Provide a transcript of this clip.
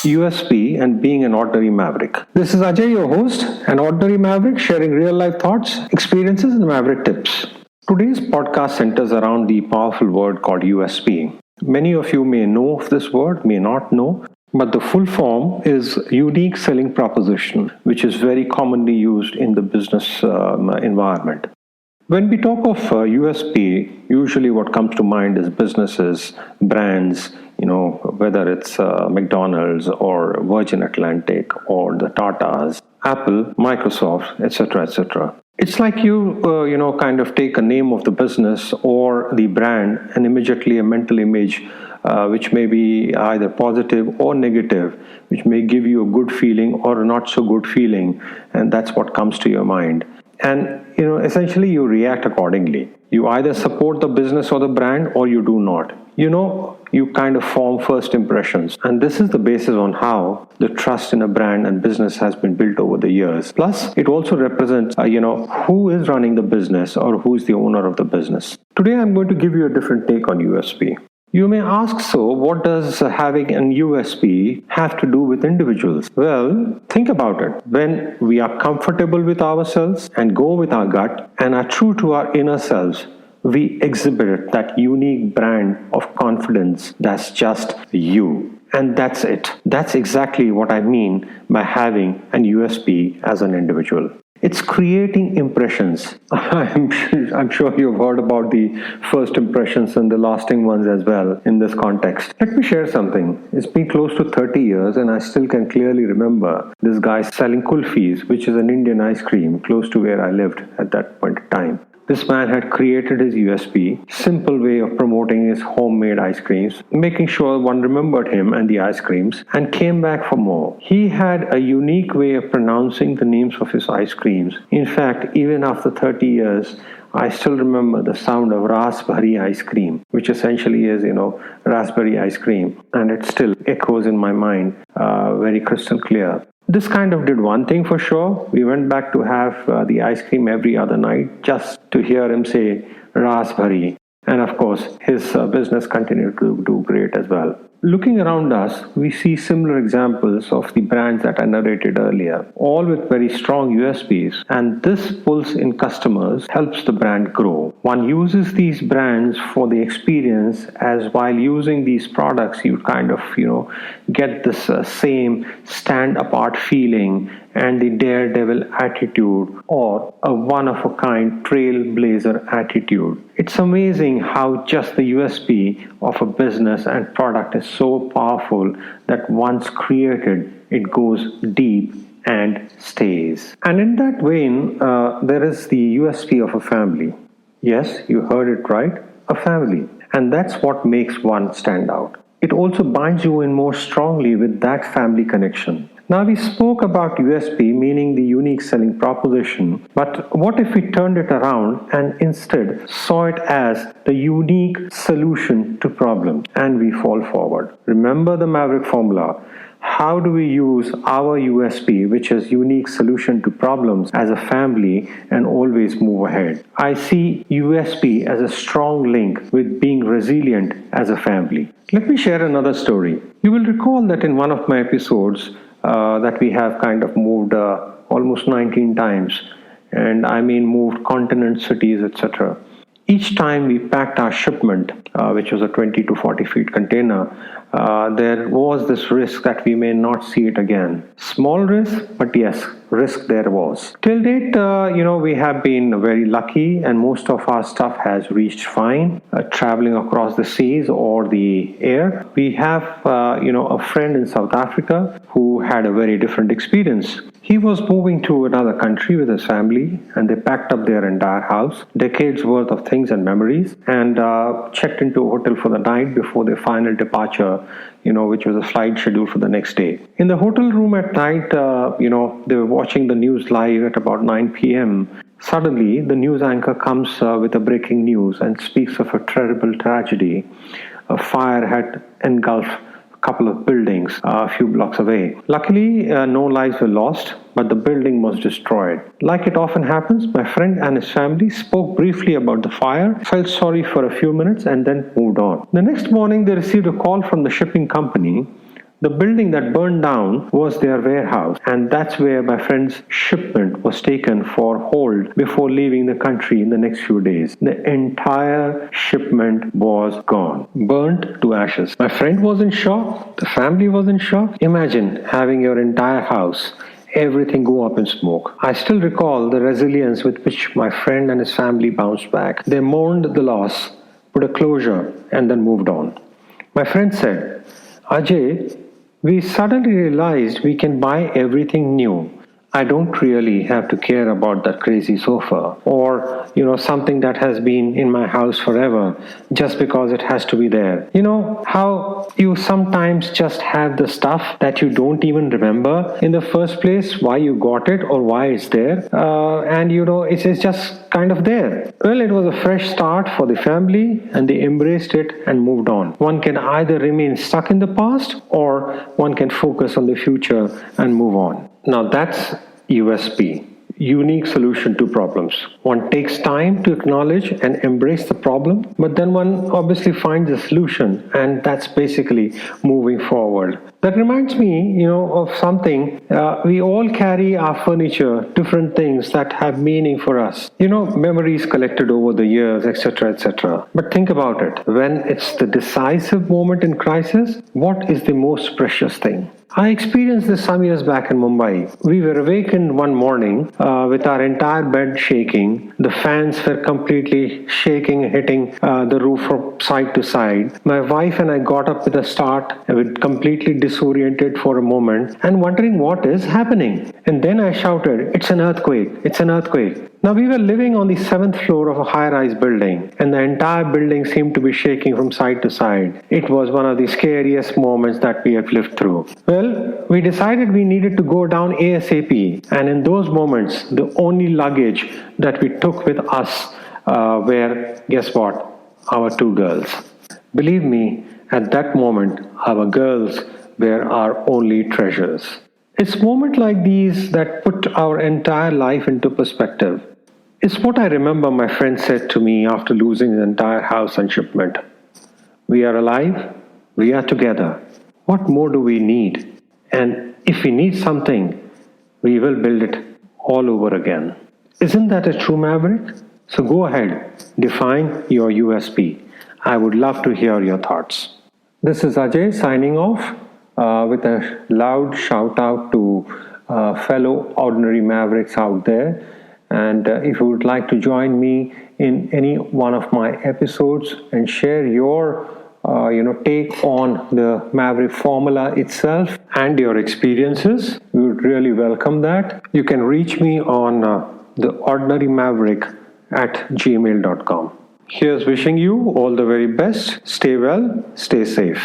USP, and being an ordinary maverick. This is Ajay, your host, an ordinary maverick sharing real life thoughts, experiences, and maverick tips. Today's podcast centers around the powerful word called USP. Many of you may know of this word, may not know, but the full form is unique selling proposition, which is very commonly used in the business environment. When we talk of USP, usually what comes to mind is businesses, brands, whether it's McDonald's or Virgin Atlantic or the Tatas, Apple, Microsoft, etc., etc. It's like you kind of take a name of the business or the brand and immediately a mental image which may be either positive or negative, which may give you a good feeling or a not so good feeling, and that's what comes to your mind. And essentially you react accordingly. You either support the business or the brand or you do not. You kind of form first impressions, and this is the basis on how the trust in a brand and business has been built over the years. Plus, it also represents, who is running the business or who is the owner of the business. Today, I'm going to give you a different take on USP. You may ask, so what does having an USP have to do with individuals? Well, think about it. When we are comfortable with ourselves and go with our gut and are true to our inner selves, we exhibit that unique brand of confidence that's just you. And that's it. That's exactly what I mean by having an USP as an individual. It's creating impressions. I'm sure you've heard about the first impressions and the lasting ones as well in this context. Let me share something. It's been close to 30 years and I still can clearly remember this guy selling kulfis, which is an Indian ice cream close to where I lived at that point in time. This man had created his USP, simple way of promoting his homemade ice creams, making sure one remembered him and the ice creams and came back for more. He had a unique way of pronouncing the names of his ice creams. In fact, even after 30 years, I still remember the sound of raspberry ice cream, which essentially is, raspberry ice cream. And it still echoes in my mind, very crystal clear. This kind of did one thing for sure. We went back to have the ice cream every other night just to hear him say raspberry. And of course, his business continued to do great as well. Looking around us, we see similar examples of the brands that I narrated earlier, all with very strong USPs. And this pulls in customers, helps the brand grow. One uses these brands for the experience, as while using these products, you kind of, get this same stand-apart feeling and the daredevil attitude or a one-of-a-kind trailblazer attitude. It's amazing how just the USP of a business and product is so powerful that once created, it goes deep and stays. And in that vein, there is the USP of a family. Yes, you heard it right, a family. And that's what makes one stand out. It also binds you in more strongly with that family connection. Now, we spoke about USP, meaning the unique selling proposition, but what if we turned it around and instead saw it as the unique solution to problems, and we fall forward? Remember the Maverick formula. How do we use our USP, which is unique solution to problems, as a family and always move ahead? I see USP as a strong link with being resilient as a family. Let me share another story. You will recall that in one of my episodes, that we have kind of moved almost 19 times, and I mean moved continents, cities, etc. Each time we packed our shipment, which was a 20 to 40 feet container, there was this risk that we may not see it again. Small risk, but yes, risk there was. Till date, we have been very lucky and most of our stuff has reached fine, traveling across the seas or the air. We have, a friend in South Africa who had a very different experience. He was moving to another country with his family and they packed up their entire house, decades worth of things and memories, and checked into a hotel for the night before their final departure, which was a flight scheduled for the next day. In the hotel room at night, they were watching the news live at about 9 p.m. Suddenly, the news anchor comes with a breaking news and speaks of a terrible tragedy. A fire had engulfed couple of buildings a few blocks away. Luckily, no lives were lost, but the building was destroyed. Like it often happens, my friend and his family spoke briefly about the fire, felt sorry for a few minutes, and then moved on. The next morning, they received a call from the shipping company The building that burned down was their warehouse, and that's where my friend's shipment was taken for hold before leaving the country in the next few days. The entire shipment was gone, burnt to ashes. My friend was in shock, the family was in shock. Imagine having your entire house, everything go up in smoke. I still recall the resilience with which my friend and his family bounced back. They mourned the loss, put a closure, and then moved on. My friend said, Ajay, we suddenly realized we can buy everything new. I don't really have to care about that crazy sofa or, something that has been in my house forever just because it has to be there. You know how you sometimes just have the stuff that you don't even remember in the first place, why you got it or why it's there. And it's just kind of there. Well, it was a fresh start for the family and they embraced it and moved on. One can either remain stuck in the past or one can focus on the future and move on. Now that's USP, unique solution to problems. One takes time to acknowledge and embrace the problem, but then one obviously finds a solution, and that's basically moving forward. That reminds me, of something. We all carry our furniture, different things that have meaning for us. Memories collected over the years, etc., etc. But think about it. When it's the decisive moment in crisis, what is the most precious thing? I experienced this some years back in Mumbai. We were awakened one morning with our entire bed shaking. The fans were completely shaking, hitting the roof from side to side. My wife and I got up with a start, completely disoriented for a moment and wondering what is happening. And then I shouted, "It's an earthquake! It's an earthquake!" Now, we were living on the 7th floor of a high-rise building, and the entire building seemed to be shaking from side to side. It was one of the scariest moments that we have lived through. Well, we decided we needed to go down ASAP, and in those moments, the only luggage that we took with us were, guess what? Our 2 girls. Believe me, at that moment, our girls were our only treasures. It's moments like these that put our entire life into perspective. It's what I remember my friend said to me after losing his entire house and shipment. We are alive, we are together. What more do we need? And if we need something, we will build it all over again. Isn't that a true Maverick? So go ahead, define your USP. I would love to hear your thoughts. This is Ajay signing off with a loud shout out to fellow ordinary Mavericks out there. And if you would like to join me in any one of my episodes and share your take on the Maverick formula itself and your experiences, we would really welcome that. You can reach me on theordinarymaverick@gmail.com. Here's wishing you all the very best. Stay well, stay safe.